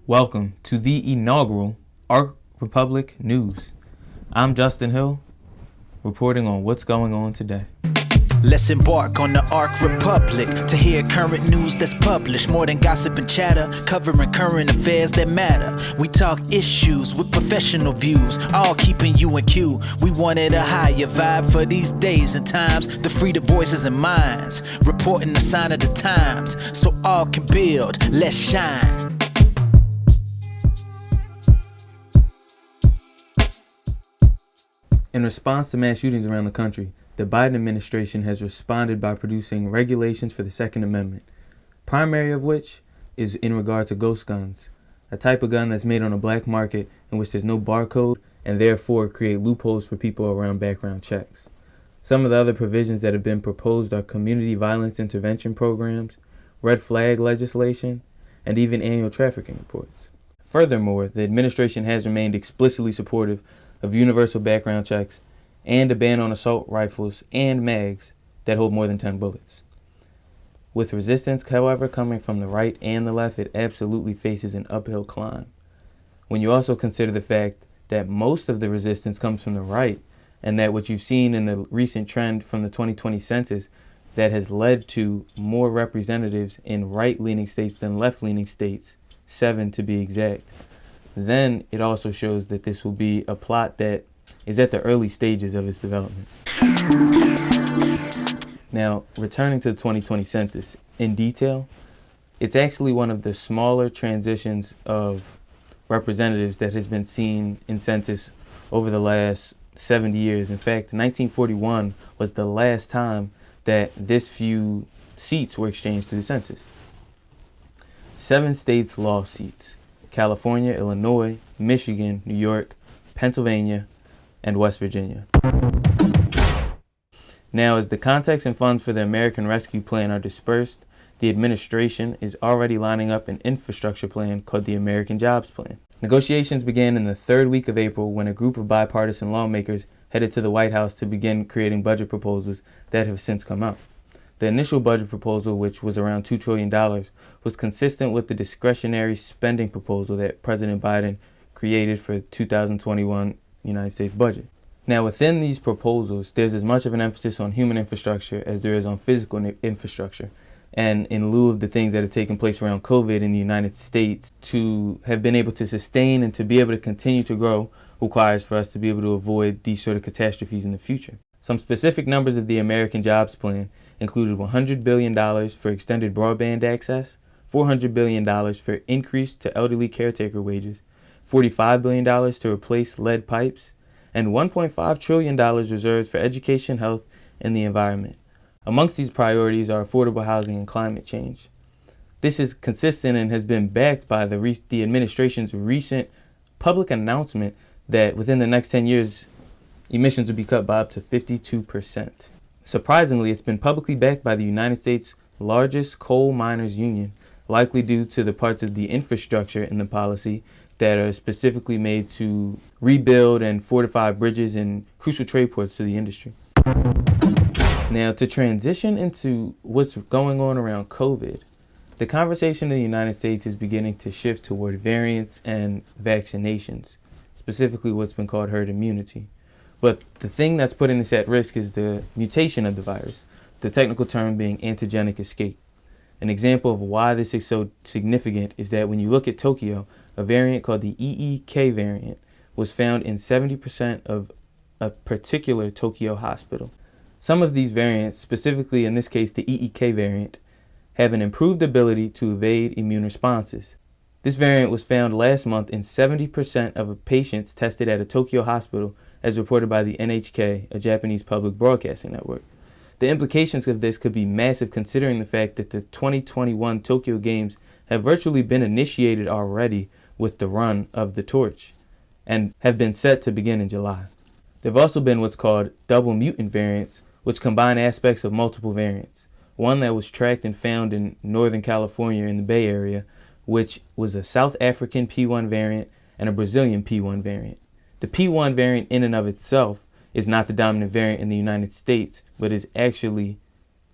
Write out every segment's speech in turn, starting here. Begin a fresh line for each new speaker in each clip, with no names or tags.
Welcome to the inaugural Ark Republic News. I'm Justin Hill, reporting on what's going on today.
Let's embark on the Ark Republic to hear current news that's published. More than gossip and chatter, covering current affairs that matter. We talk issues with professional views, all keeping you in queue. We wanted a higher vibe for these days and times, to free the voices and minds, reporting the sign of the times, so all can build. Let's shine.
In response to mass shootings around the country, the Biden administration has responded by producing regulations for the Second Amendment, primary of which is in regard to ghost guns, a type of gun that's made on a black market in which there's no barcode and therefore create loopholes for people around background checks. Some of the other provisions that have been proposed are community violence intervention programs, red flag legislation, and even annual trafficking reports. Furthermore, the administration has remained explicitly supportive of universal background checks and a ban on assault rifles and mags that hold more than 10 bullets. With resistance, however, coming from the right and the left, it absolutely faces an uphill climb. When you also consider the fact that most of the resistance comes from the right, and that what you've seen in the recent trend from the 2020 census that has led to more representatives in right-leaning states than left-leaning states, 7 to be exact, then it also shows that this will be a plot that is at the early stages of its development. Now, returning to the 2020 census in detail, it's actually one of the smaller transitions of representatives that has been seen in census over the last 70 years. In fact, 1941 was the last time that this few seats were exchanged through the census. 7 states lost seats: California, Illinois, Michigan, New York, Pennsylvania, and West Virginia. Now, as the context and funds for the American Rescue Plan are dispersed, the administration is already lining up an infrastructure plan called the American Jobs Plan. Negotiations began in the third week of April when a group of bipartisan lawmakers headed to the White House to begin creating budget proposals that have since come out. The initial budget proposal, which was around $2 trillion, was consistent with the discretionary spending proposal that President Biden created for 2021 United States budget. Now, within these proposals, there's as much of an emphasis on human infrastructure as there is on physical infrastructure. And in lieu of the things that have taken place around COVID in the United States, to have been able to sustain and to be able to continue to grow requires for us to be able to avoid these sort of catastrophes in the future. Some specific numbers of the American Jobs Plan included $100 billion for extended broadband access, $400 billion for increase to elderly caretaker wages, $45 billion to replace lead pipes, and $1.5 trillion reserved for education, health, and the environment. Amongst these priorities are affordable housing and climate change. This is consistent and has been backed by the administration's recent public announcement that within the next 10 years, emissions will be cut by up to 52%. Surprisingly, it's been publicly backed by the United States' largest coal miners union, likely due to the parts of the infrastructure in the policy that are specifically made to rebuild and fortify bridges and crucial trade ports to the industry. Now, to transition into what's going on around COVID, the conversation in the United States is beginning to shift toward variants and vaccinations, specifically what's been called herd immunity. But the thing that's putting this at risk is the mutation of the virus, the technical term being antigenic escape. An example of why this is so significant is that when you look at Tokyo, a variant called the EEK variant was found in 70% of a particular Tokyo hospital. Some of these variants, specifically in this case the EEK variant, have an improved ability to evade immune responses. This variant was found last month in 70% of patients tested at a Tokyo hospital, as reported by the NHK, a Japanese public broadcasting network. The implications of this could be massive considering the fact that the 2021 Tokyo Games have virtually been initiated already with the run of the torch and have been set to begin in July. There have also been what's called double mutant variants, which combine aspects of multiple variants. One that was tracked and found in Northern California in the Bay Area, which was a South African P1 variant and a Brazilian P1 variant. The P1 variant in and of itself is not the dominant variant in the United States, but is actually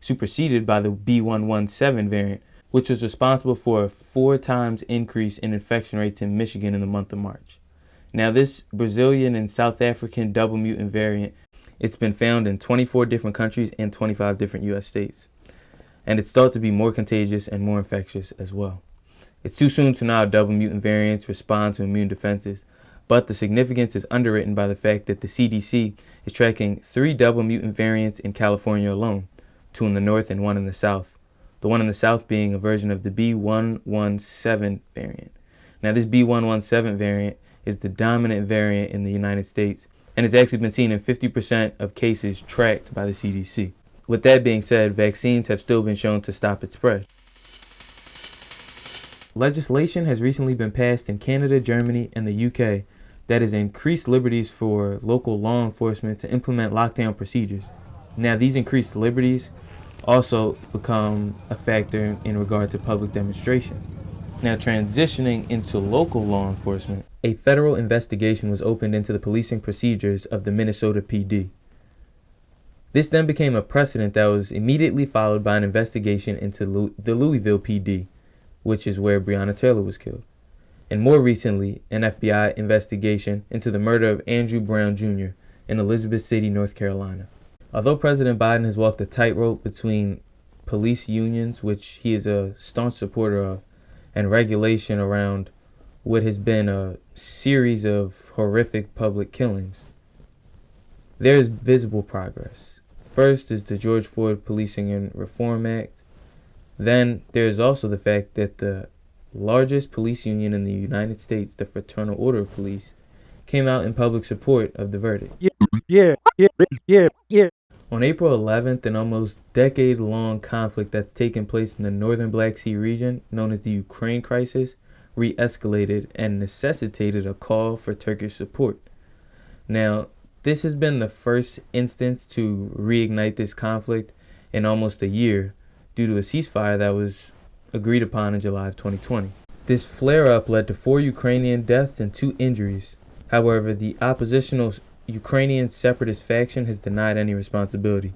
superseded by the B117 variant, which was responsible for a 4 times increase in infection rates in Michigan in the month of March. Now, this Brazilian and South African double mutant variant, it's been found in 24 different countries and 25 different U.S. states. And it's thought to be more contagious and more infectious as well. It's too soon to know how double mutant variants respond to immune defenses, but the significance is underwritten by the fact that the CDC is tracking 3 double mutant variants in California alone, 2 in the north and 1 in the south. The one in the south being a version of the B117 variant. Now, this B117 variant is the dominant variant in the United States and has actually been seen in 50% of cases tracked by the CDC. With that being said, vaccines have still been shown to stop its spread. Legislation has recently been passed in Canada, Germany, and the UK that has increased liberties for local law enforcement to implement lockdown procedures. Now, these increased liberties also become a factor in regard to public demonstration. Now, transitioning into local law enforcement, a federal investigation was opened into the policing procedures of the Minnesota PD. This then became a precedent that was immediately followed by an investigation into the Louisville PD, which is where Breonna Taylor was killed. And more recently, an FBI investigation into the murder of Andrew Brown Jr. in Elizabeth City, North Carolina. Although President Biden has walked a tightrope between police unions, which he is a staunch supporter of, and regulation around what has been a series of horrific public killings, there is visible progress. First is the George Floyd Policing and Reform Act. Then there is also the fact that the largest police union in the United States, the Fraternal Order of Police, came out in public support of the verdict. Yeah. On April 11th, an almost decade-long conflict that's taken place in the northern Black Sea region, known as the Ukraine crisis, re-escalated and necessitated a call for Turkish support. Now, this has been the first instance to reignite this conflict in almost a year due to a ceasefire that was agreed upon in July of 2020. This flare-up led to 4 Ukrainian deaths and 2 injuries. However, the oppositional Ukrainian separatist faction has denied any responsibility.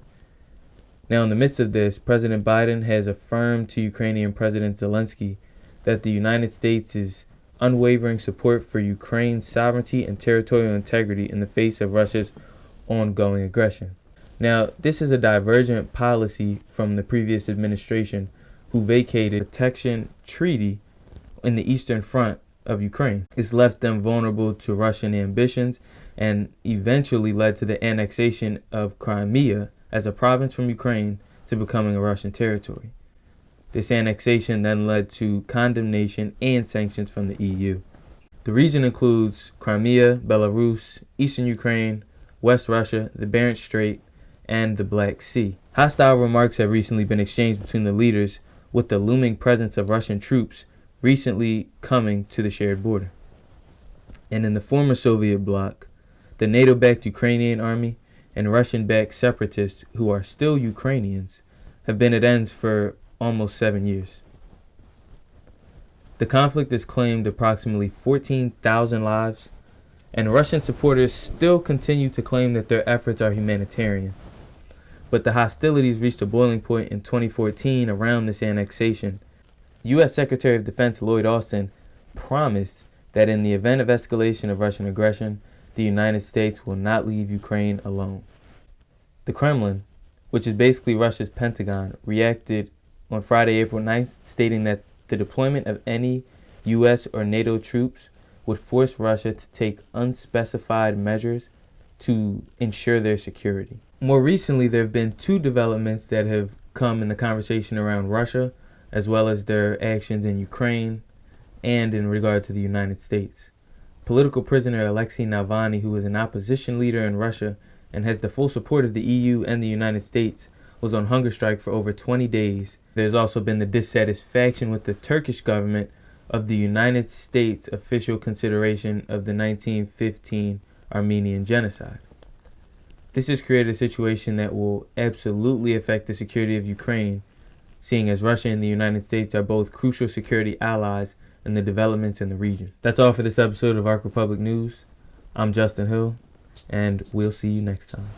Now, in the midst of this, President Biden has affirmed to Ukrainian President Zelensky that the United States' unwavering support for Ukraine's sovereignty and territorial integrity in the face of Russia's ongoing aggression. Now, this is a divergent policy from the previous administration, who vacated the protection treaty in the eastern front of Ukraine. This left them vulnerable to Russian ambitions and eventually led to the annexation of Crimea as a province from Ukraine to becoming a Russian territory. This annexation then led to condemnation and sanctions from the EU. The region includes Crimea, Belarus, eastern Ukraine, West Russia, the Barents Strait, and the Black Sea. Hostile remarks have recently been exchanged between the leaders, with the looming presence of Russian troops recently coming to the shared border. And in the former Soviet bloc, the NATO-backed Ukrainian army and Russian-backed separatists, who are still Ukrainians, have been at ends for almost 7 years. The conflict has claimed approximately 14,000 lives, and Russian supporters still continue to claim that their efforts are humanitarian. But the hostilities reached a boiling point in 2014 around this annexation. U.S. Secretary of Defense Lloyd Austin promised that in the event of escalation of Russian aggression, the United States will not leave Ukraine alone. The Kremlin, which is basically Russia's Pentagon, reacted on Friday, April 9th, stating that the deployment of any U.S. or NATO troops would force Russia to take unspecified measures to ensure their security. More recently, there have been 2 developments that have come in the conversation around Russia, as well as their actions in Ukraine and in regard to the United States. Political prisoner Alexei Navalny, who is an opposition leader in Russia and has the full support of the EU and the United States, was on hunger strike for over 20 days. There's also been the dissatisfaction with the Turkish government of the United States' official consideration of the 1915 Armenian genocide. This has created a situation that will absolutely affect the security of Ukraine, seeing as Russia and the United States are both crucial security allies in the developments in the region. That's all for this episode of Ark Republic News. I'm Justin Hill, and we'll see you next time.